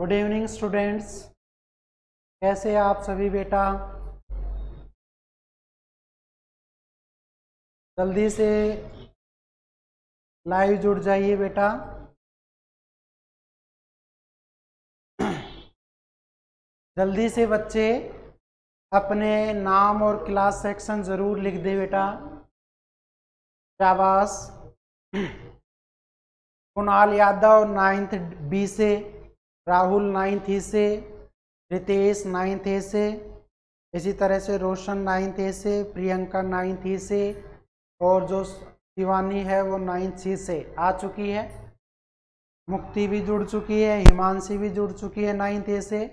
Good evening students, कैसे आप सभी बेटा। जल्दी से लाइव जुड़ जाइए बेटा। जल्दी से बच्चे अपने नाम और क्लास सेक्शन ज़रूर लिख दे बेटा। शाबाश। कुणाल यादव 9th बी से, राहुल 9th ई से, रितेश 9th ए से, इसी तरह से रोशन 9th ए से, प्रियंका 9th ई से, और जो शिवानी है वो 9th सी से आ चुकी है। मुक्ति भी जुड़ चुकी है, हिमांशी भी जुड़ चुकी है 9th ए से।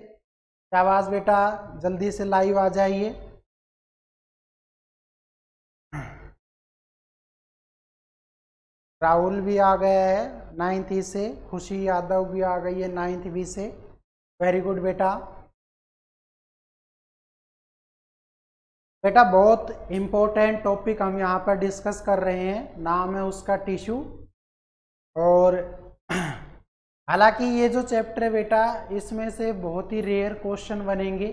शाबाश बेटा, जल्दी से लाइव आ जाइए। राहुल भी आ गया है 9th ई से, खुशी यादव भी आ गई है 9th बी से। वेरी गुड बेटा। बेटा बहुत इम्पोर्टेंट टॉपिक हम यहाँ पर डिस्कस कर रहे हैं, नाम है उसका टिश्यू। और हालांकि ये जो चैप्टर है बेटा, इसमें से बहुत ही रेयर क्वेश्चन बनेंगे,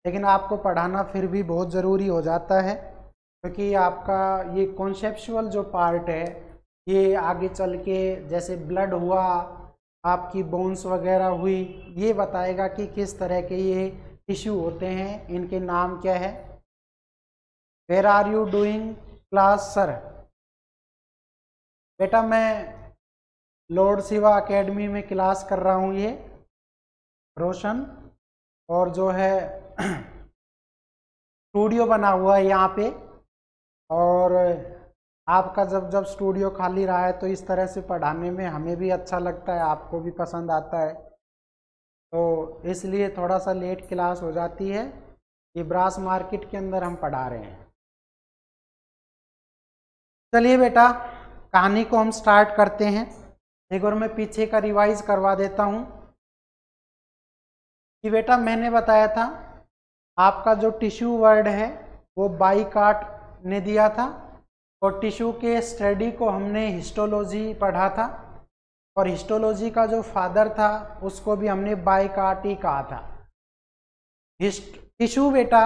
लेकिन आपको पढ़ाना फिर भी बहुत ज़रूरी हो जाता है, क्योंकि आपका ये कॉन्सेप्चुअल जो पार्ट है ये आगे चल के जैसे ब्लड हुआ, आपकी बोन्स वगैरह हुई, ये बताएगा कि किस तरह के ये टिश्यू होते हैं, इनके नाम क्या है। Where are you doing class sir? बेटा मैं लॉर्ड शिवा एकेडमी में क्लास कर रहा हूँ, ये रोशन, और जो है स्टूडियो बना हुआ है यहाँ पे, और आपका जब जब स्टूडियो खाली रहा है तो इस तरह से पढ़ाने में हमें भी अच्छा लगता है, आपको भी पसंद आता है, तो इसलिए थोड़ा सा लेट क्लास हो जाती है। ये ब्रास मार्केट के अंदर हम पढ़ा रहे हैं। चलिए बेटा, कहानी को हम स्टार्ट करते हैं। एक बार मैं पीछे का रिवाइज करवा देता हूँ कि बेटा मैंने बताया था आपका जो टिश्यू वर्ड है वो बाइकाट ने दिया था, और टिश्यू के स्टडी को हमने हिस्टोलॉजी पढ़ा था, और हिस्टोलॉजी का जो फादर था उसको भी हमने बाइकाट ही कहा था। टिश्यू बेटा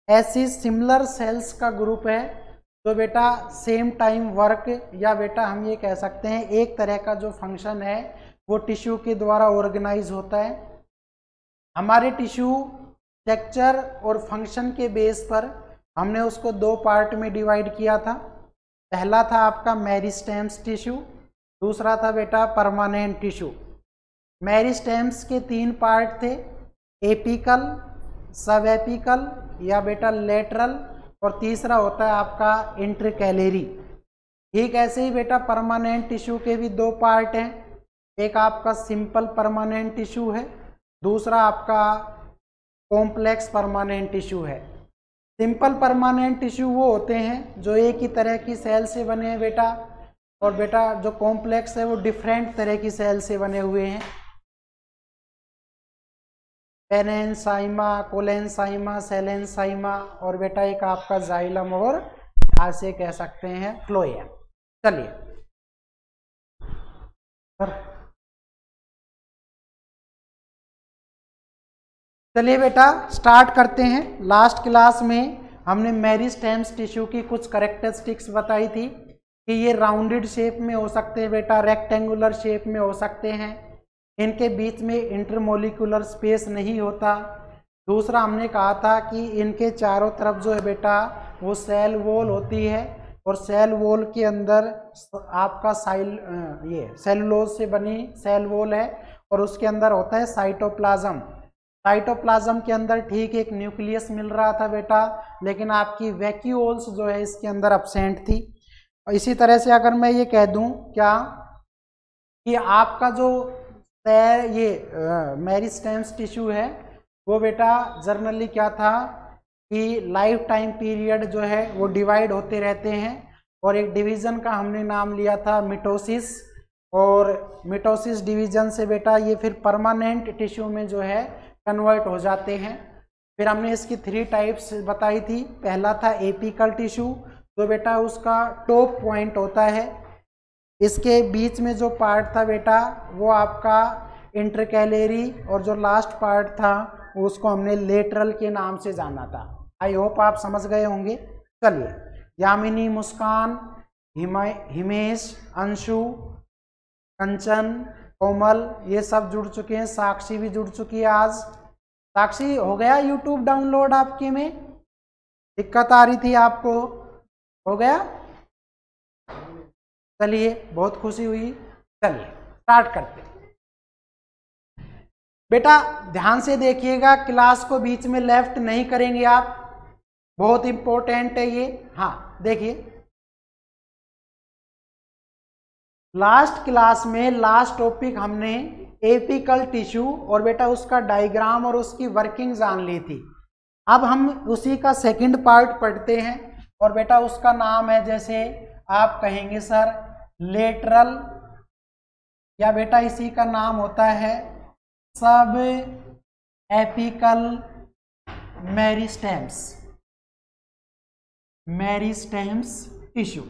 ऐसी सिमिलर सेल्स का ग्रुप है जो बेटा सेम टाइम वर्क, या बेटा हम ये कह सकते हैं एक तरह का जो फंक्शन है वो टिश्यू के द्वारा ऑर्गेनाइज होता है। हमारे टिश्यू स्ट्रक्चर और फंक्शन के बेस पर हमने उसको दो पार्ट में डिवाइड किया था। पहला था आपका मेरिस्टेम्स टिश्यू, दूसरा था बेटा परमानेंट टिश्यू। मेरिस्टेम्स के तीन पार्ट थे, एपिकल, सब एपिकल या बेटा लेटरल, और तीसरा होता है आपका इंटरकैलेरी। ठीक ऐसे ही बेटा परमानेंट टिश्यू के भी दो पार्ट हैं, एक आपका सिंपल परमानेंट टिश्यू है, दूसरा आपका कॉम्प्लेक्स परमानेंट टिश्यू है। सिंपल परमानेंट टिश्यू वो होते हैं जो एक ही तरह की सेल से बने हैं बेटा, और बेटा जो कॉम्प्लेक्स है वो डिफरेंट तरह की सेल से बने हुए हैं, पेरेन्साइमा, कोलेन्साइमा, सेलेन्साइमा, और बेटा एक आपका जाइलम, और ऐसे कह सकते हैं फ्लोएम। चलिए चलिए बेटा स्टार्ट करते हैं। लास्ट क्लास में हमने मेरिस्टेम्स टिश्यू की कुछ कैरेक्टरिस्टिक्स बताई थी कि ये राउंडेड शेप में हो सकते हैं बेटा, रेक्टेंगुलर शेप में हो सकते हैं, इनके बीच में इंटरमोलिकुलर स्पेस नहीं होता। दूसरा हमने कहा था कि इनके चारों तरफ जो है बेटा वो सेल वॉल होती है, और सेल वॉल के अंदर आपका ये सेलुलोज से बनी सेल वॉल है, और उसके अंदर होता है साइटोप्लाज्म। साइटोप्लाज्म के अंदर ठीक एक न्यूक्लियस मिल रहा था बेटा, लेकिन आपकी वैक्यूल्स जो है इसके अंदर एब्सेंट थी। और इसी तरह से अगर मैं ये कह दूं क्या कि आपका जो ये मेरिस्टेम्स टिश्यू है वो बेटा जनरली क्या था कि लाइफ टाइम पीरियड जो है वो डिवाइड होते रहते हैं, और एक डिवीज़न का हमने नाम लिया था मिटोसिस, और मिटोसिस डिवीज़न से बेटा ये फिर परमानेंट टिश्यू में जो है कन्वर्ट हो जाते हैं। फिर हमने इसकी 3 टाइप्स बताई थी। पहला था एपिकल टिश्यू, जो बेटा उसका टॉप पॉइंट होता है, इसके बीच में जो पार्ट था बेटा वो आपका इंटरकैलरी, और जो लास्ट पार्ट था उसको हमने लेटरल के नाम से जाना था। आई होप आप समझ गए होंगे। चलिए, यामिनी, मुस्कान, हिमेश, अंशु, कंचन, कोमल, ये सब जुड़ चुके हैं। साक्षी भी जुड़ चुकी है आज। साक्षी, हो गया यूट्यूब डाउनलोड आपके में? दिक्कत आ रही थी आपको, हो गया? चलिए, बहुत खुशी हुई। चलिए स्टार्ट करते हैं। बेटा ध्यान से देखिएगा, क्लास को बीच में लेफ्ट नहीं करेंगे आप, बहुत इंपॉर्टेंट है ये। हाँ देखिए, लास्ट क्लास में लास्ट टॉपिक हमने एपिकल टिश्यू और बेटा उसका डायग्राम और उसकी वर्किंग जान ली थी। अब हम उसी का सेकंड पार्ट पढ़ते हैं, और बेटा उसका नाम है, जैसे आप कहेंगे सर लेटरल, या बेटा इसी का नाम होता है सब apical meristems, meristems tissue.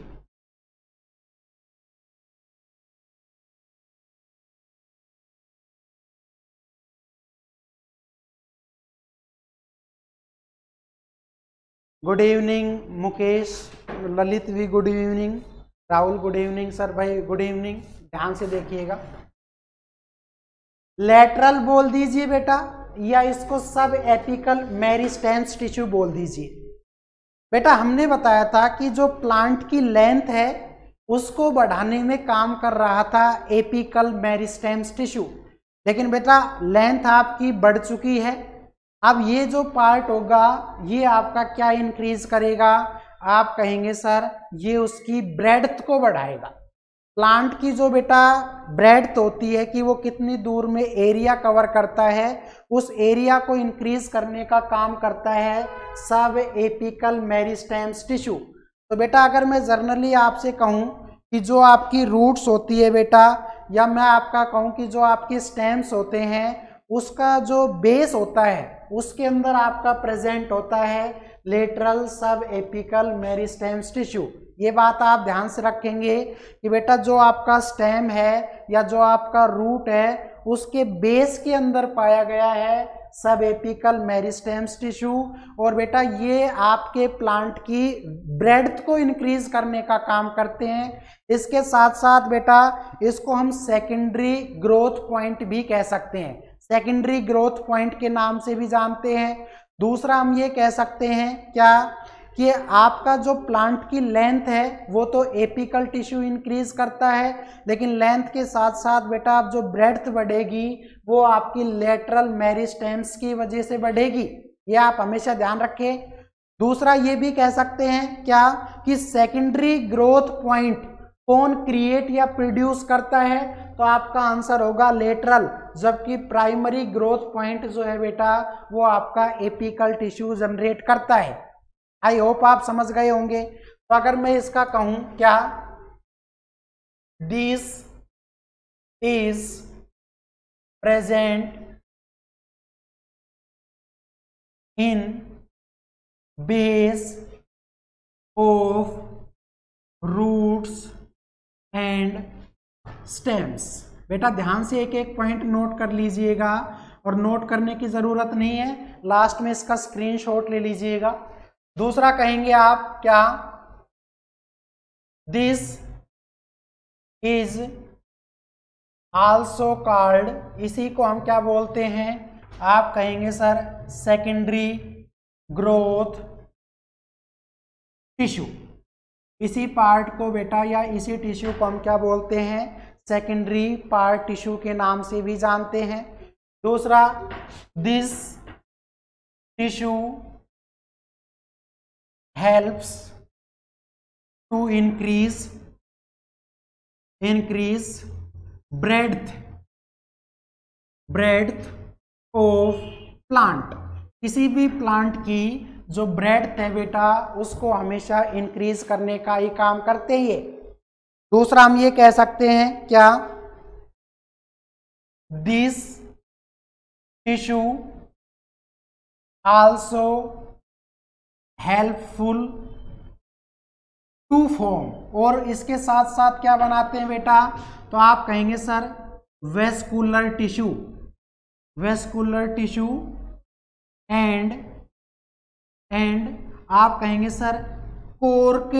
Good evening Mukesh, Lalit भी good evening, Rahul good evening, sir भाई गुड इवनिंग। ध्यान से देखिएगा, लेटरल बोल दीजिए बेटा, या इसको सब एपिकल मेरिस्टेम्स टिश्यू बोल दीजिए। बेटा हमने बताया था कि जो प्लांट की लेंथ है उसको बढ़ाने में काम कर रहा था एपिकल मेरिस्टेम्स टिश्यू, लेकिन बेटा लेंथ आपकी बढ़ चुकी है। अब ये जो पार्ट होगा ये आपका क्या इंक्रीज करेगा? आप कहेंगे सर ये उसकी ब्रेड्थ को बढ़ाएगा। प्लांट की जो बेटा ब्रेड्थ होती है कि वो कितनी दूर में एरिया कवर करता है, उस एरिया को इंक्रीज करने का काम करता है सब एपिकल मेरिस्टेम्स टिश्यू। तो बेटा अगर मैं जनरली आपसे कहूँ कि जो आपकी रूट्स होती है बेटा, या मैं आपका कहूँ कि जो आपके स्टेम्स होते हैं, उसका जो बेस होता है उसके अंदर आपका प्रेजेंट होता है लेटरल सब एपिकल मेरिस्टेम्स टिश्यू। ये बात आप ध्यान से रखेंगे कि बेटा जो आपका स्टेम है या जो आपका रूट है उसके बेस के अंदर पाया गया है सब एपिकल मेरिस्टेम्स टिश्यू, और बेटा ये आपके प्लांट की ब्रेड्थ को इंक्रीज करने का काम करते हैं। इसके साथ साथ बेटा इसको हम सेकेंडरी ग्रोथ पॉइंट भी कह सकते हैं, सेकेंडरी ग्रोथ पॉइंट के नाम से भी जानते हैं। दूसरा हम ये कह सकते हैं क्या कि आपका जो प्लांट की लेंथ है वो तो एपिकल टिश्यू इंक्रीज करता है, लेकिन लेंथ के साथ साथ बेटा आप जो ब्रेड्थ बढ़ेगी वो आपकी लेटरल मेरिस्टेम्स की वजह से बढ़ेगी, ये आप हमेशा ध्यान रखें। दूसरा ये भी कह सकते हैं क्या कि सेकेंडरी ग्रोथ पॉइंट कौन क्रिएट या प्रोड्यूस करता है? तो आपका आंसर होगा लेटरल, जबकि प्राइमरी ग्रोथ पॉइंट जो है बेटा वो आपका एपिकल टिश्यू जनरेट करता है। आई होप आप समझ गए होंगे। तो अगर मैं इसका कहूं क्या, this is present in base of roots and stems. बेटा ध्यान से एक एक पॉइंट नोट कर लीजिएगा, और नोट करने की जरूरत नहीं है, लास्ट में इसका स्क्रीनशॉट ले लीजिएगा। दूसरा कहेंगे आप क्या, दिस इज आल्सो कॉल्ड, इसी को हम क्या बोलते हैं? आप कहेंगे सर सेकेंडरी ग्रोथ टिश्यू। इसी पार्ट को बेटा या इसी टिश्यू को हम क्या बोलते हैं? सेकेंडरी पार्ट टिश्यू के नाम से भी जानते हैं। दूसरा, this tissue helps to increase breadth of plant। किसी भी प्लांट की जो ब्रेड्थ है बेटा उसको हमेशा इंक्रीज करने का ही काम करते हैं। दूसरा हम ये कह सकते हैं क्या, this tissue also helpful to form, और इसके साथ साथ क्या बनाते हैं बेटा? तो आप कहेंगे sir vascular tissue, vascular tissue and आप कहेंगे सर कोर्क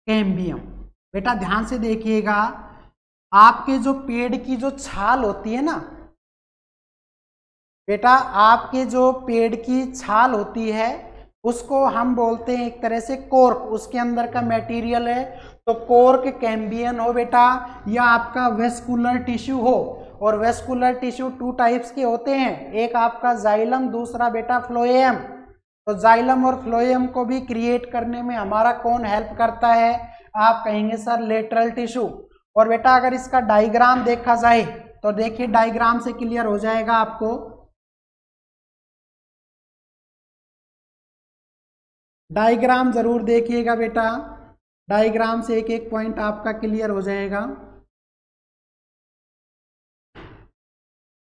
कैम्बियम। बेटा ध्यान से देखिएगा, आपके जो पेड़ की जो छाल होती है ना बेटा, आपके जो पेड़ की छाल होती है उसको हम बोलते हैं एक तरह से कोर्क, उसके अंदर का मटेरियल है। तो कोर्क कैम्बियन हो बेटा, या आपका वेस्कुलर टिश्यू हो। और वेस्कुलर टिश्यू 2 टाइप्स के होते हैं, एक आपका जाइलम, दूसरा बेटा फ्लोएम। तो जाइलम और फ्लोएम को भी क्रिएट करने में हमारा कौन हेल्प करता है? आप कहेंगे सर लेटरल टिश्यू। और बेटा अगर इसका डायग्राम देखा जाए तो देखिए, डायग्राम से क्लियर हो जाएगा आपको। डायग्राम जरूर देखिएगा बेटा, डायग्राम से एक एक पॉइंट आपका क्लियर हो जाएगा।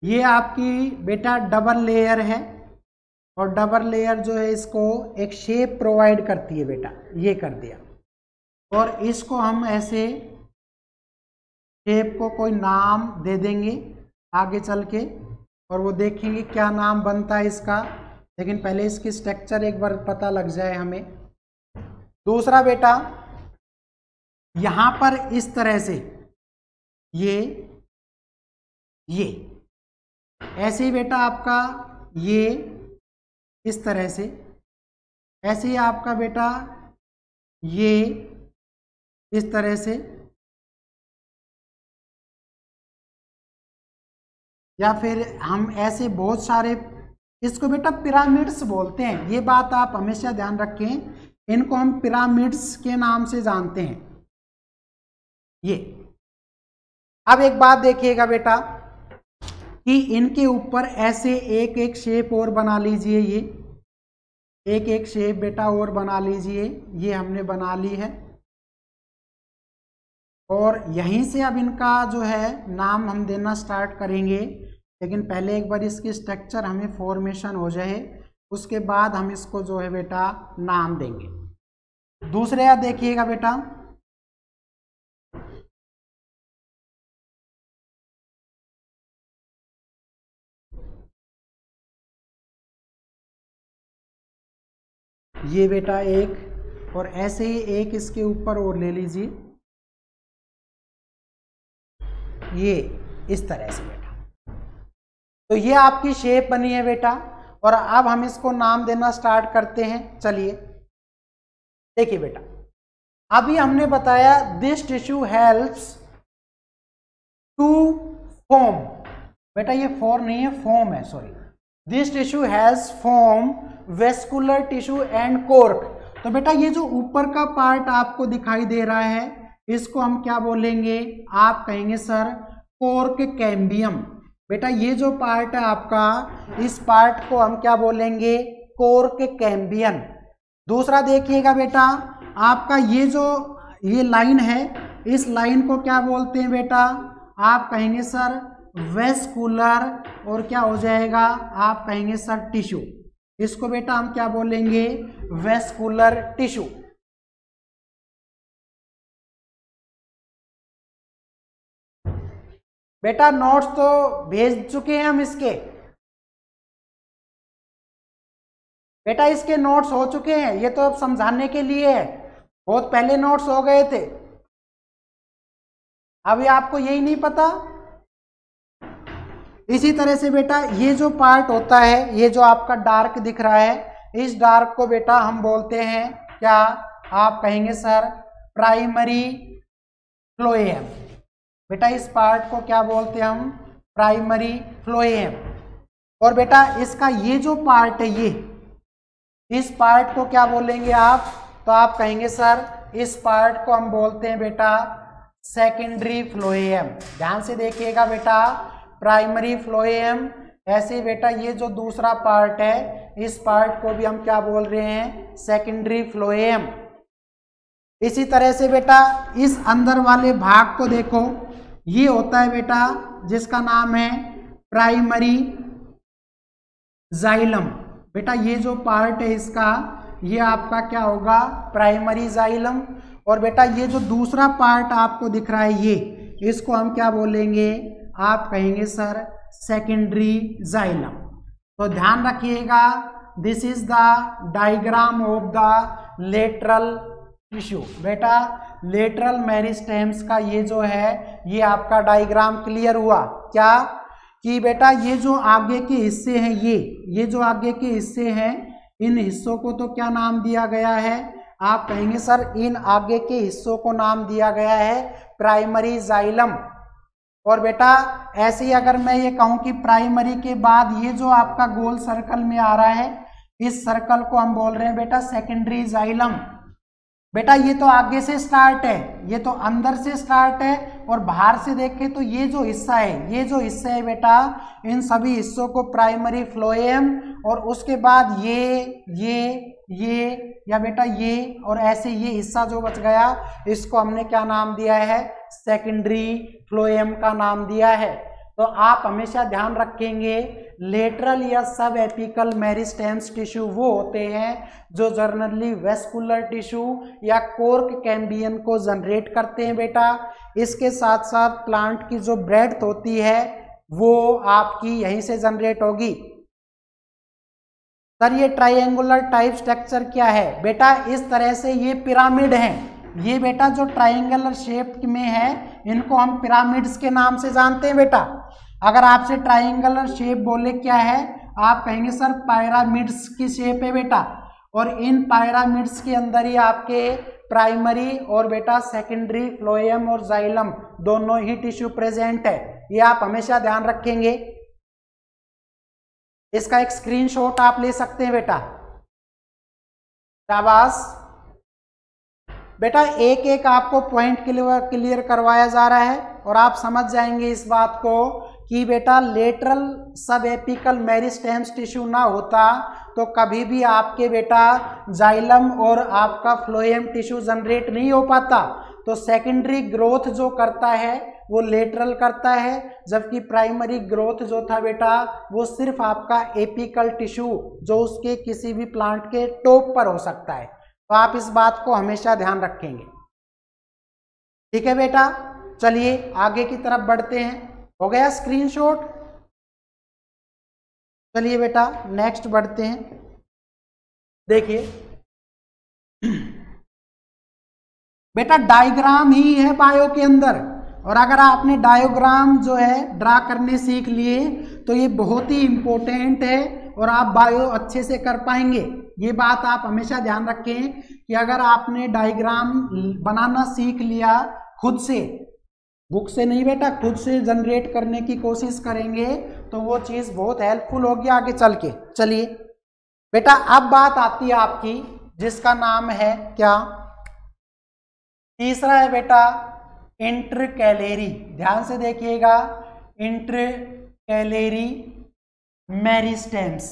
ये आपकी बेटा डबल लेयर है, और डबल लेयर जो है इसको एक शेप प्रोवाइड करती है बेटा, ये कर दिया। और इसको हम ऐसे शेप को कोई नाम दे देंगे आगे चल के, और वो देखेंगे क्या नाम बनता है इसका। लेकिन पहले इसकी स्ट्रक्चर एक बार पता लग जाए हमें। दूसरा बेटा, यहां पर इस तरह से ये ऐसे ही बेटा आपका ये इस तरह से, ऐसे ही आपका बेटा ये इस तरह से, या फिर हम ऐसे बहुत सारे, इसको बेटा पिरामिड्स बोलते हैं। ये बात आप हमेशा ध्यान रखें, इनको हम पिरामिड्स के नाम से जानते हैं। ये अब एक बात देखिएगा बेटा कि इनके ऊपर ऐसे एक एक शेप और बना लीजिए, ये एक एक शेप बेटा और बना लीजिए। ये हमने बना ली है, और यहीं से अब इनका जो है नाम हम देना स्टार्ट करेंगे। लेकिन पहले एक बार इसकी स्ट्रक्चर हमें फॉर्मेशन हो जाए, उसके बाद हम इसको जो है बेटा नाम देंगे। दूसरे आप देखिएगा बेटा, ये बेटा एक, और ऐसे ही एक इसके ऊपर और ले लीजिए, ये इस तरह से बेटा। तो ये आपकी शेप बनी है बेटा, और अब हम इसको नाम देना स्टार्ट करते हैं। चलिए देखिए बेटा, अभी हमने बताया this tissue helps to form, बेटा ये फॉर्म नहीं है, फॉर्म है, sorry. This tissue has form vascular tissue and cork. तो बेटा ये जो ऊपर का पार्ट आपको दिखाई दे रहा है, इसको हम क्या बोलेंगे? आप कहेंगे सर कोर्क कैम्बियम। बेटा ये जो पार्ट है आपका, इस पार्ट को हम क्या बोलेंगे? Cork Cambrian. दूसरा देखिएगा बेटा, आपका ये जो ये लाइन है, इस लाइन को क्या बोलते हैं बेटा? आप कहेंगे सर वेस्कुलर, और क्या हो जाएगा? आप कहेंगे सर टिश्यू। इसको बेटा हम क्या बोलेंगे? Vascular tissue. बेटा नोट्स तो भेज चुके हैं हम इसके, बेटा इसके नोट्स हो चुके हैं, ये तो अब समझाने के लिए है, बहुत पहले नोट्स हो गए थे। अभी आपको यही नहीं पता। इसी तरह से बेटा ये जो पार्ट होता है, ये जो आपका डार्क दिख रहा है, इस डार्क को बेटा हम बोलते हैं क्या? आप कहेंगे सर प्राइमरी फ्लोएम। बेटा इस पार्ट को क्या बोलते हैं हम? Primary phloem. और बेटा इसका ये जो पार्ट है, ये इस पार्ट को क्या बोलेंगे आप? तो आप कहेंगे सर इस पार्ट को हम बोलते हैं बेटा सेकेंडरी फ्लोएम। ध्यान से देखिएगा बेटा, प्राइमरी फ्लोएम। ऐसे बेटा ये जो दूसरा पार्ट है, इस पार्ट को भी हम क्या बोल रहे हैं? Secondary phloem. इसी तरह से बेटा इस अंदर वाले भाग को देखो, ये होता है बेटा जिसका नाम है प्राइमरी जाइलम। बेटा ये जो पार्ट है इसका, ये आपका क्या होगा? Primary xylem. और बेटा ये जो दूसरा पार्ट आपको दिख रहा है, इसको हम क्या बोलेंगे, आप कहेंगे सर सेकेंडरी जाइलम। तो ध्यान रखिएगा, this is the diagram of the lateral tissue. बेटा लेटरल मेरिस्टेम्स का ये जो है ये आपका डायग्राम क्लियर हुआ क्या, कि बेटा ये जो आगे के हिस्से हैं, ये जो आगे के हिस्से हैं, इन हिस्सों को तो क्या नाम दिया गया है, आप कहेंगे सर इन आगे के हिस्सों को नाम दिया गया है प्राइमरी जाइलम। और बेटा ऐसे ही अगर मैं ये कहूं कि प्राइमरी के बाद ये जो आपका गोल सर्कल में आ रहा है, इस सर्कल को हम बोल रहे हैं बेटा सेकेंडरी जाइलम। बेटा ये तो आगे से स्टार्ट है, ये तो अंदर से स्टार्ट है, और बाहर से देखें तो ये जो हिस्सा है, ये जो हिस्सा है बेटा, इन सभी हिस्सों को प्राइमरी फ्लोएम, और उसके बाद ये या बेटा ये, और ऐसे ये हिस्सा जो बच गया इसको हमने क्या नाम दिया है, सेकेंडरी फ्लोएम का नाम दिया है। तो आप हमेशा ध्यान रखेंगे लेटरल या सब एपिकल मेरिस्टेम्स टिश्यू वो होते हैं जो जनरली वेस्कुलर टिश्यू या कोर्क कैम्बियन को जनरेट करते हैं बेटा। इसके साथ साथ प्लांट की जो ब्रेड्थ होती है वो आपकी यहीं से जनरेट होगी। सर ये ट्राइंगुलर टाइप स्ट्रक्चर क्या है, बेटा इस तरह से ये पिरामिड हैं। ये बेटा जो ट्राइंगुलर शेप में है इनको हम पिरामिड्स के नाम से जानते हैं बेटा। अगर आपसे ट्राइंगुलर शेप बोले क्या है, आप कहेंगे सर पिरामिड्स की शेप है बेटा, और इन पिरामिड्स के अंदर ही आपके प्राइमरी और बेटा सेकेंडरी फ्लोएम और जाइलम दोनों ही टिश्यू प्रेजेंट है। ये आप हमेशा ध्यान रखेंगे। इसका एक स्क्रीनशॉट आप ले सकते हैं बेटा। शाबाश बेटा, एक एक आपको पॉइंट क्लियर करवाया जा रहा है और आप समझ जाएंगे इस बात को कि बेटा लेटरल सब एपिकल मेरिस्टेम्स टिश्यू ना होता तो कभी भी आपके बेटा जाइलम और आपका फ्लोएम टिश्यू जनरेट नहीं हो पाता। तो सेकेंडरी ग्रोथ जो करता है वो लेटरल करता है, जबकि प्राइमरी ग्रोथ जो था बेटा वो सिर्फ आपका एपिकल टिश्यू जो उसके किसी भी प्लांट के टॉप पर हो सकता है। तो आप इस बात को हमेशा ध्यान रखेंगे। ठीक है बेटा, चलिए आगे की तरफ बढ़ते हैं। हो गया स्क्रीनशॉट। चलिए बेटा नेक्स्ट बढ़ते हैं। देखिए बेटा डायग्राम ही है बायो के अंदर, और अगर आपने डायग्राम जो है ड्रा करने सीख लिए तो ये बहुत ही इंपॉर्टेंट है और आप बायो अच्छे से कर पाएंगे। ये बात आप हमेशा ध्यान रखें कि अगर आपने डायग्राम बनाना सीख लिया खुद से, बुक से नहीं बेटा, खुद से जनरेट करने की कोशिश करेंगे तो वो चीज़ बहुत हेल्पफुल होगी आगे चल के। चलिए बेटा अब बात आती है आपकी जिसका नाम है क्या, तीसरा है बेटा इंटरकैलेरी। ध्यान से देखिएगा, इंटरकैलेरी मेरिस्टेम्स,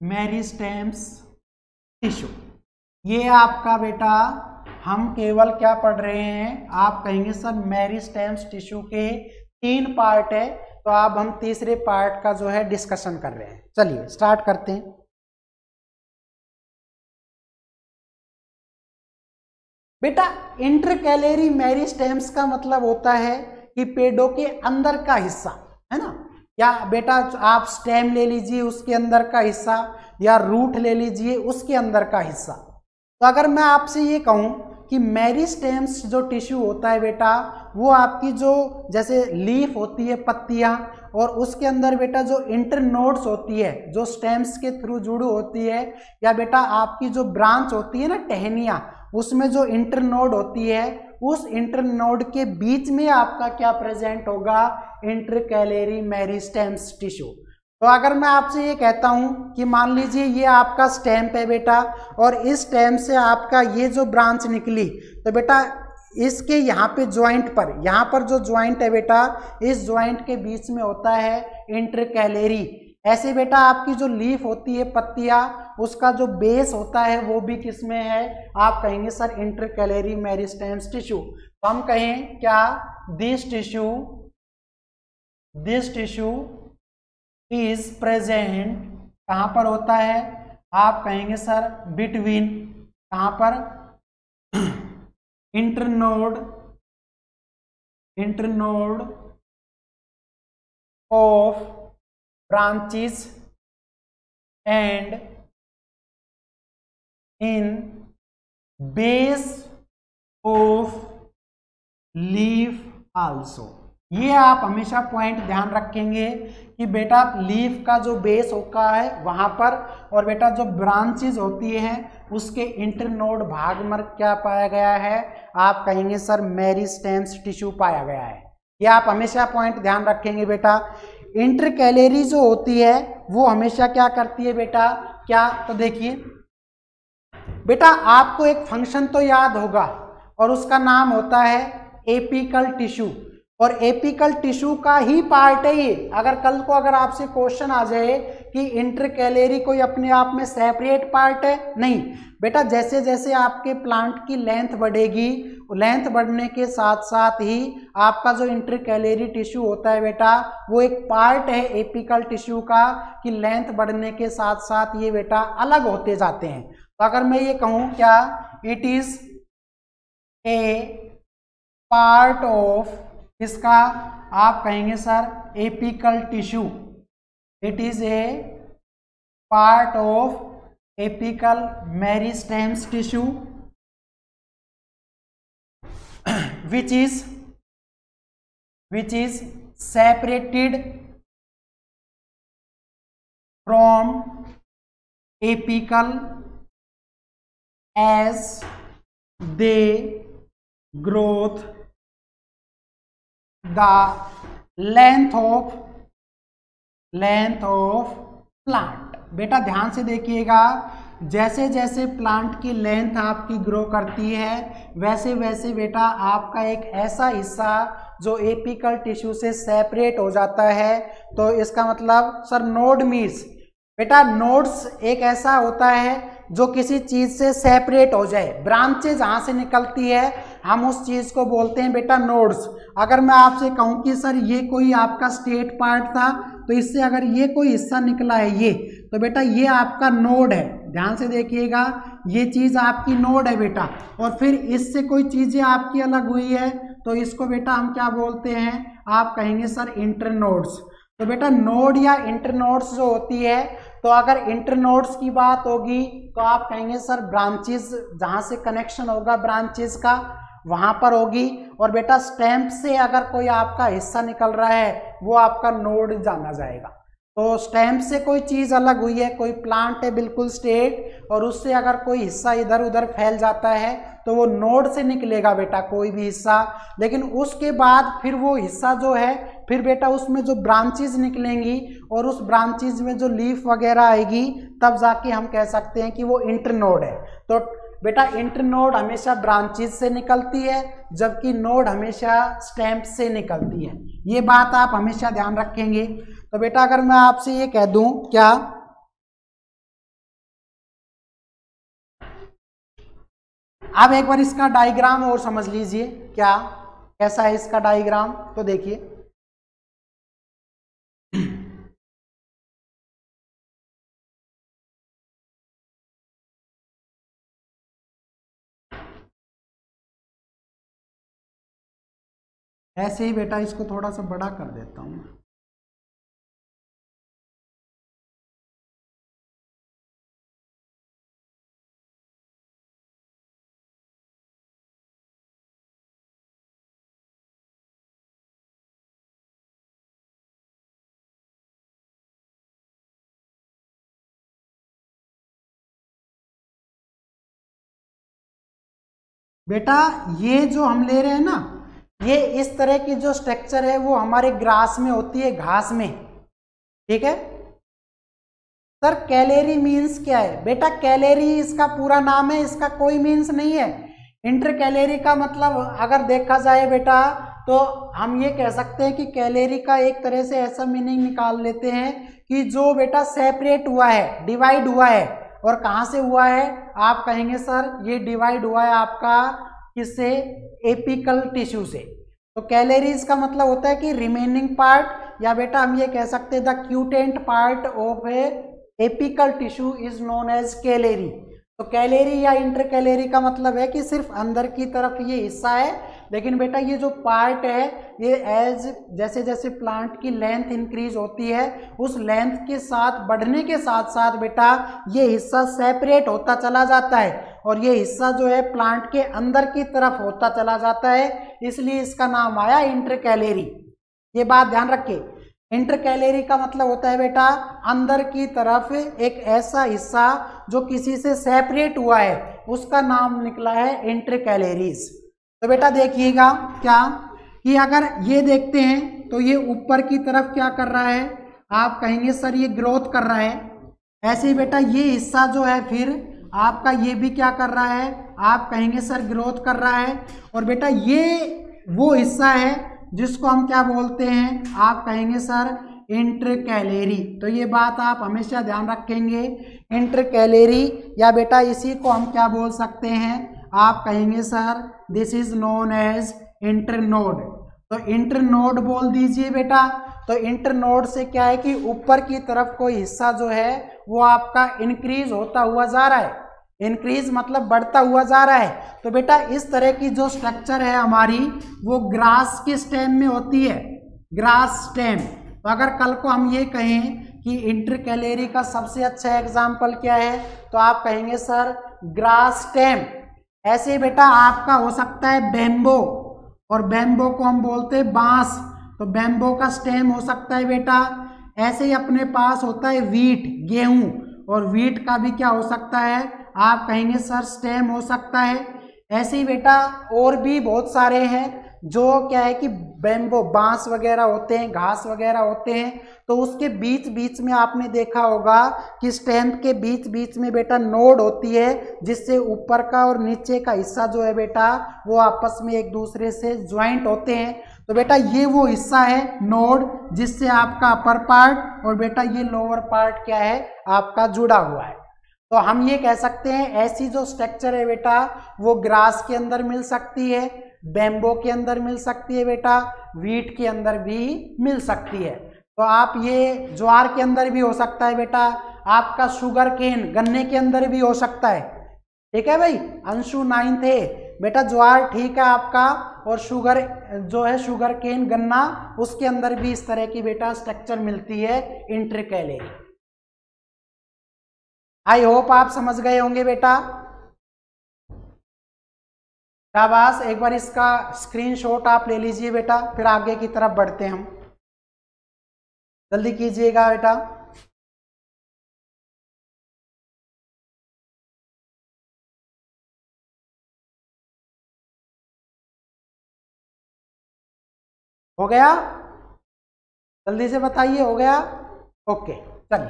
मेरिस्टेम्स टिश्यू। ये आपका बेटा हम केवल क्या पढ़ रहे हैं, आप कहेंगे सर मेरिस्टेम्स टिश्यू के 3 पार्ट है, तो अब हम तीसरे पार्ट का जो है डिस्कशन कर रहे हैं। चलिए स्टार्ट करते हैं। बेटा इंटरकैलेरी मेरिस्टेम्स का मतलब होता है कि पेड़ों के अंदर का हिस्सा है ना, या बेटा आप स्टेम ले लीजिए उसके अंदर का हिस्सा, या रूट ले लीजिए उसके अंदर का हिस्सा। तो अगर मैं आपसे ये कहूं कि मेरिस्टेम्स जो टिश्यू होता है बेटा वो आपकी जो जैसे लीफ होती है पत्तियां, और उसके अंदर बेटा जो इंटरनोड्स होती है जो स्टेम्स के थ्रू जुड़ी होती है, या बेटा आपकी जो ब्रांच होती है ना टहनियाँ, उसमें जो इंटरनोड होती है उस इंटरनोड के बीच में आपका क्या प्रेजेंट होगा, इंटरकैलेरी मेरिस्टेम्स टिश्यू। तो अगर मैं आपसे ये कहता हूं कि मान लीजिए ये आपका स्टेम है बेटा, और इस स्टेम से आपका ये जो ब्रांच निकली, तो बेटा इसके यहाँ पे ज्वाइंट पर, यहाँ पर जो ज्वाइंट है बेटा इस ज्वाइंट के बीच में होता है इंटरकैलेरी। ऐसे बेटा आपकी जो लीफ होती है पत्तियां, उसका जो बेस होता है वो भी किस में है, आप कहेंगे सर इंटरकैलेरी मेरिस्टेम्स टिश्यू। तो हम कहें क्या, दिस टिश्यू इज प्रेजेंट, कहाँ पर होता है, आप कहेंगे सर बिटवीन, कहाँ पर, internode internode of branches and in base of leaf also। ये आप हमेशा पॉइंट ध्यान रखेंगे कि बेटा लीफ का जो बेस होता है वहां पर, और बेटा जो ब्रांचेज होती है उसके इंटरनोड भाग में क्या पाया गया है, आप कहेंगे सर मेरिस्टेम्स टिश्यू पाया गया है। ये आप हमेशा पॉइंट ध्यान रखेंगे बेटा। इंटरकैलेरी जो होती है वो हमेशा क्या करती है बेटा, क्या, तो देखिए बेटा आपको एक फंक्शन तो याद होगा और उसका नाम होता है एपिकल टिश्यू, और एपिकल टिश्यू का ही पार्ट है ये। अगर कल को अगर आपसे क्वेश्चन आ जाए कि इंटरकैलेरी कोई अपने आप में सेपरेट पार्ट है, नहीं बेटा, जैसे जैसे आपके प्लांट की लेंथ बढ़ेगी, लेंथ बढ़ने के साथ साथ ही आपका जो इंटरकैलेरी टिश्यू होता है बेटा वो एक पार्ट है एपिकल टिश्यू का, कि लेंथ बढ़ने के साथ साथ ये बेटा अलग होते जाते हैं। तो अगर मैं ये कहूँ क्या, it is a part of, इसका आप कहेंगे sir apical tissue, it is a part of apical meristems tissue which is separated from apical as they growth the length of plant। बेटा ध्यान से देखिएगा, जैसे जैसे प्लांट की लेंथ आपकी ग्रो करती है वैसे वैसे बेटा आपका एक ऐसा हिस्सा जो एपिकल टिश्यू से सेपरेट हो जाता है। तो इसका मतलब सर नोड मीन्स, बेटा नोड्स एक ऐसा होता है जो किसी चीज से सेपरेट हो जाए, ब्रांचेज जहां से निकलती है हम उस चीज को बोलते हैं बेटा नोड्स। अगर मैं आपसे कहूं कि सर ये कोई आपका स्टेट पार्ट था, तो इससे अगर ये कोई हिस्सा निकला है ये, तो बेटा ये आपका नोड है। ध्यान से देखिएगा, ये चीज आपकी नोड है बेटा, और फिर इससे कोई चीजें आपकी अलग हुई है तो इसको बेटा हम क्या बोलते हैं, आप कहेंगे सर इंटरनोड्स। तो बेटा नोड या इंटरनोड्स जो होती है, तो अगर इंटरनोड्स की बात होगी तो आप कहेंगे सर ब्रांचेस, जहां से कनेक्शन होगा ब्रांचेस का वहां पर होगी, और बेटा स्टेम से अगर कोई आपका हिस्सा निकल रहा है वो आपका नोड जाना जाएगा। तो स्टेम से कोई चीज अलग हुई है, कोई प्लांट है बिल्कुल स्टेट, और उससे अगर कोई हिस्सा इधर उधर फैल जाता है तो वो नोड से निकलेगा बेटा कोई भी हिस्सा। लेकिन उसके बाद फिर वो हिस्सा जो है फिर बेटा उसमें जो ब्रांचेज निकलेंगी और उस ब्रांचेज में जो लीफ वगैरह आएगी, तब जाके हम कह सकते हैं कि वो इंटरनोड है। तो बेटा इंटरनोड हमेशा ब्रांचेज से निकलती है, जबकि नोड हमेशा स्टेम से निकलती है। ये बात आप हमेशा ध्यान रखेंगे। तो बेटा अगर मैं आपसे ये कह दूं क्या, आप एक बार इसका डायग्राम और समझ लीजिए क्या कैसा है इसका डायग्राम। तो देखिए ऐसे ही बेटा इसको थोड़ा सा बड़ा कर देता हूं। बेटा ये जो हम ले रहे हैं ना, ये इस तरह की जो स्ट्रक्चर है वो हमारे ग्रास में होती है, घास में, ठीक है। सर कैलेरी मीन्स क्या है बेटा, कैलेरी इसका पूरा नाम है, इसका कोई मीन्स नहीं है। इंटर कैलेरी का मतलब अगर देखा जाए बेटा तो हम ये कह सकते हैं कि कैलेरी का एक तरह से ऐसा मीनिंग निकाल लेते हैं कि जो बेटा सेपरेट हुआ है, डिवाइड हुआ है। और कहाँ से हुआ है, आप कहेंगे सर ये डिवाइड हुआ है आपका किससे, एपिकल टिश्यू से। तो कैलेरीज का मतलब होता है कि रिमेनिंग पार्ट, या बेटा हम ये कह सकते हैं द क्यूटेंट part of a apical tissue is known as कैलेरी। तो कैलेरी या इंटर कैलेरी का मतलब है कि सिर्फ अंदर की तरफ ये हिस्सा है लेकिन बेटा ये जो पार्ट है ये जैसे जैसे प्लांट की लेंथ इंक्रीज होती है उस लेंथ के साथ बढ़ने के साथ साथ बेटा ये हिस्सा सेपरेट होता चला जाता है और ये हिस्सा जो है प्लांट के अंदर की तरफ होता चला जाता है, इसलिए इसका नाम आया इंटरकैलेरी। ये बात ध्यान रखिए, इंटरकैलेरी का मतलब होता है बेटा अंदर की तरफ एक ऐसा हिस्सा जो किसी से सेपरेट हुआ है, उसका नाम निकला है इंटरकैलेरीज। तो बेटा देखिएगा क्या कि अगर ये देखते हैं तो ये ऊपर की तरफ क्या कर रहा है, आप कहेंगे सर ये ग्रोथ कर रहा है। ऐसे ही बेटा ये हिस्सा जो है फिर आपका ये भी क्या कर रहा है, आप कहेंगे सर ग्रोथ कर रहा है। और बेटा ये वो हिस्सा है जिसको हम क्या बोलते हैं, आप कहेंगे सर इंटरकैलेरी। तो ये बात आप हमेशा ध्यान रखेंगे, इंटरकैलेरी या बेटा इसी को हम क्या बोल सकते हैं, आप कहेंगे sir this is known as internode. तो इंटरनोड बोल दीजिए बेटा। तो इंटरनोड से क्या है कि ऊपर की तरफ कोई हिस्सा जो है वो आपका इंक्रीज होता हुआ जा रहा है, इंक्रीज मतलब बढ़ता हुआ जा रहा है। तो बेटा इस तरह की जो स्ट्रक्चर है हमारी वो ग्रास के स्टेम में होती है, ग्रास स्टेम। तो अगर कल को हम ये कहें कि इंटरकैलेरी का सबसे अच्छा एग्जाम्पल क्या है, तो आप कहेंगे सर ग्रास स्टेम। ऐसे ही बेटा आपका हो सकता है बैम्बो, और बैम्बो को हम बोलते हैं बांस, तो बैम्बो का स्टेम हो सकता है बेटा। ऐसे ही अपने पास होता है वीट, गेहूं, और वीट का भी क्या हो सकता है, आप कहेंगे सर स्टेम हो सकता है। ऐसे ही बेटा और भी बहुत सारे हैं जो क्या है कि बैम्बो बांस वगैरह होते हैं, घास वगैरह होते हैं, तो उसके बीच बीच में आपने देखा होगा कि स्टेम के बीच बीच में बेटा नोड होती है, जिससे ऊपर का और नीचे का हिस्सा जो है बेटा वो आपस में एक दूसरे से ज्वाइंट होते हैं। तो बेटा ये वो हिस्सा है नोड जिससे आपका अपर पार्ट और बेटा ये लोअर पार्ट क्या है आपका जुड़ा हुआ है। तो हम ये कह सकते हैं ऐसी जो स्ट्रक्चर है बेटा वो ग्रास के अंदर मिल सकती है, बैम्बो के अंदर मिल सकती है बेटा, वीट के अंदर भी मिल सकती है। तो आप ये ज्वार के अंदर भी हो सकता है बेटा, आपका शुगर केन गन्ने के अंदर भी हो सकता है। ठीक है भाई, अंशु 9th है बेटा, ज्वार ठीक है आपका, और शुगर जो है शुगर केन गन्ना उसके अंदर भी इस तरह की बेटा स्ट्रक्चर मिलती है इंटरकैलेरी। आई होप आप समझ गए होंगे बेटा। शाबाश, एक बार इसका स्क्रीनशॉट आप ले लीजिए बेटा, फिर आगे की तरफ बढ़ते हैं हम। जल्दी कीजिएगा बेटा। हो गया, जल्दी से बताइए, हो गया? ओके चलिए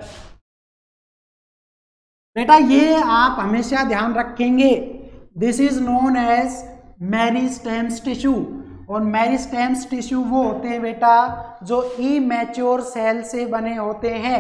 बेटा, ये आप हमेशा ध्यान रखेंगे, this is known as meristems tissue. और मेरिस्टेम्स टिश्यू वो होते हैं बेटा जो इमैच्योर सेल से बने होते हैं।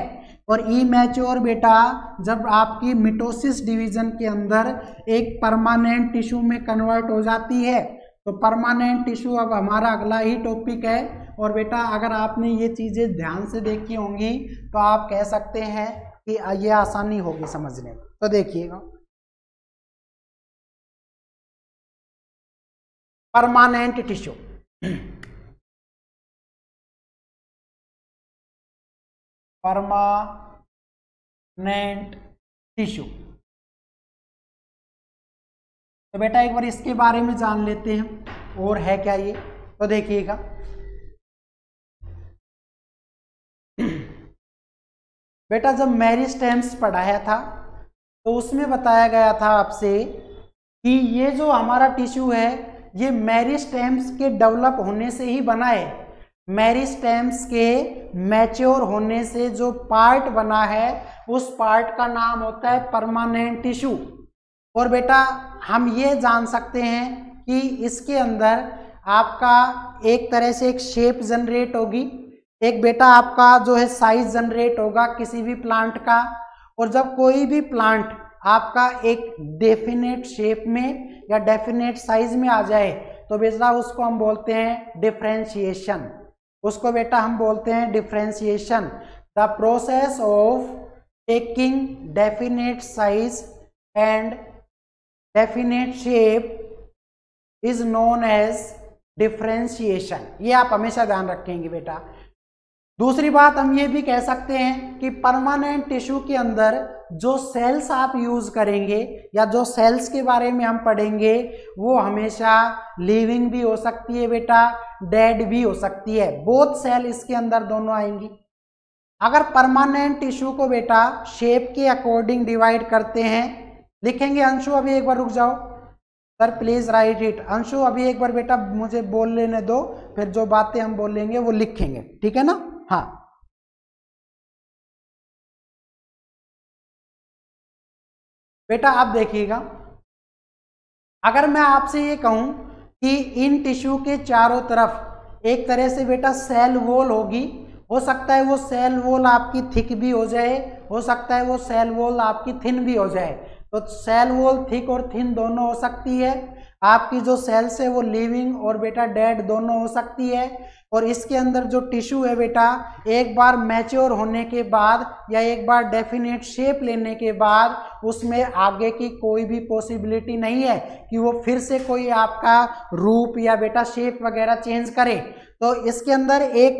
और इमैच्योर बेटा जब आपकी मिटोसिस डिवीजन के अंदर एक परमानेंट टिश्यू में कन्वर्ट हो जाती है, तो परमानेंट टिश्यू अब हमारा अगला ही टॉपिक है। और बेटा अगर आपने ये चीज़ें ध्यान से देखी होंगी तो आप कह सकते हैं कि ये आसानी होगी समझने में। तो देखिएगा, परमानेंट टिश्यू, परमानेंट टिश्यू। तो बेटा एक बार इसके बारे में जान लेते हैं और है क्या ये। तो देखिएगा बेटा जब मेरिस्टेम्स पढ़ाया था तो उसमें बताया गया था आपसे कि ये जो हमारा टिश्यू है ये मेरिस्टेम्स के डेवलप होने से ही बना है। मेरिस्टेम्स के मैच्योर होने से जो पार्ट बना है उस पार्ट का नाम होता है परमानेंट टिश्यू। और बेटा हम ये जान सकते हैं कि इसके अंदर आपका एक तरह से एक शेप जनरेट होगी, एक बेटा आपका जो है साइज जनरेट होगा किसी भी प्लांट का। और जब कोई भी प्लांट आपका एक डेफिनेट शेप में या डेफिनेट साइज में आ जाए तो बेटा उसको हम बोलते हैं डिफरेंशिएशन। उसको बेटा हम बोलते हैं differentiation, the process of taking definite size and definite shape is known as differentiation, ये आप हमेशा ध्यान रखेंगे बेटा। दूसरी बात हम ये भी कह सकते हैं कि परमानेंट टिश्यू के अंदर जो सेल्स आप यूज करेंगे या जो सेल्स के बारे में हम पढ़ेंगे वो हमेशा लिविंग भी हो सकती है बेटा, डेड भी हो सकती है, बोथ सेल इसके अंदर दोनों आएंगी। अगर परमानेंट टिश्यू को बेटा शेप के अकॉर्डिंग डिवाइड करते हैं, लिखेंगे अंशु अभी एक बार रुक जाओ sir please right it. Anshu अभी एक बार बेटा मुझे बोल लेने दो, फिर जो बातें हम बोलेंगे वो लिखेंगे, ठीक है ना। हाँ बेटा आप देखिएगा, अगर मैं आपसे ये कहूं कि इन टिश्यू के चारों तरफ एक तरह से बेटा सेल वॉल होगी, हो सकता है वो सेल वॉल आपकी थिक भी हो जाए, हो सकता है वो सेल वॉल आपकी थिन भी हो जाए। तो सेल वॉल थिक और थिन दोनों हो सकती है, आपकी जो सेल्स है वो लिविंग और बेटा डेड दोनों हो सकती है। और इसके अंदर जो टिश्यू है बेटा एक बार मैच्योर होने के बाद या एक बार डेफिनेट शेप लेने के बाद उसमें आगे की कोई भी पॉसिबिलिटी नहीं है कि वो फिर से कोई आपका रूप या बेटा शेप वगैरह चेंज करे। तो इसके अंदर एक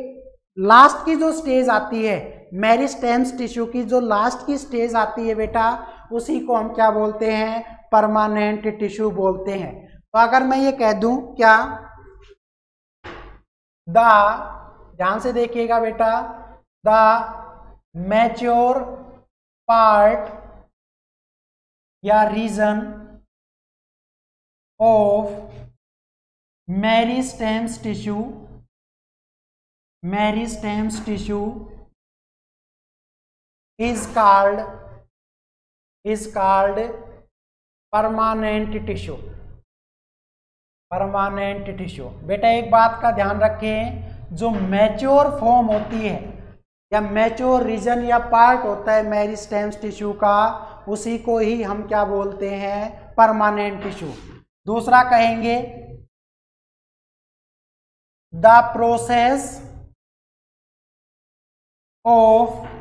लास्ट की जो स्टेज आती है मेरिस्टेम्स टिश्यू की, जो लास्ट की स्टेज आती है बेटा उसी को हम क्या बोलते हैं, परमानेंट टिश्यू बोलते हैं। तो अगर मैं ये कह दूं क्या द, ध्यान से देखिएगा बेटा, द मैच्योर पार्ट या region of meristems tissue, meristems tissue is called permanent tissue, permanent tissue. बेटा एक बात का ध्यान रखें, जो मैच्योर फॉर्म होती है या मैच्योर रीजन या पार्ट होता है मेरिस्टेम्स टिश्यू का, उसी को ही हम क्या बोलते हैं, परमानेंट टिश्यू। दूसरा कहेंगे the process of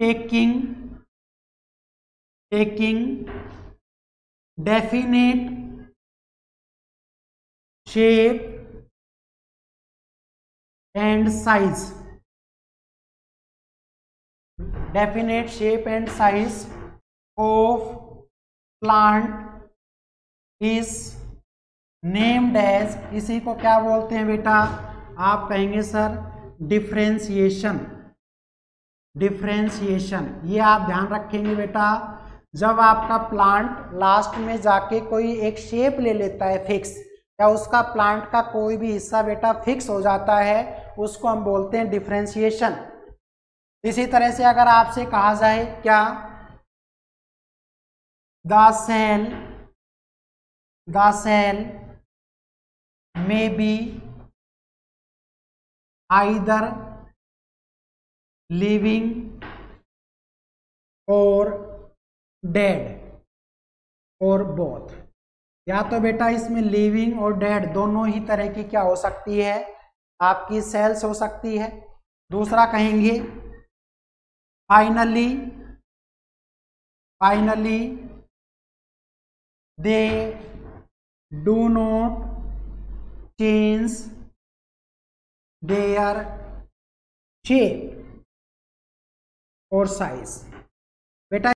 taking definite shape and size, definite shape and size of plant is named as, इसी को क्या बोलते हैं बेटा, आप कहेंगे सर डिफरेंशिएशन, डिफरेंशिएशन। ये आप ध्यान रखेंगे बेटा, जब आपका प्लांट लास्ट में जाके कोई एक शेप ले लेता है फिक्स, या उसका प्लांट का कोई भी हिस्सा बेटा फिक्स हो जाता है, उसको हम बोलते हैं डिफरेंशिएशन। इसी तरह से अगर आपसे कहा जाए क्या the cell may be either living और डेड और बोथ, या तो बेटा इसमें लिविंग और डेड दोनों ही तरह की क्या हो सकती है, आपकी सेल्स हो सकती है। दूसरा कहेंगे finally they do not change their shape और साइज। बेटा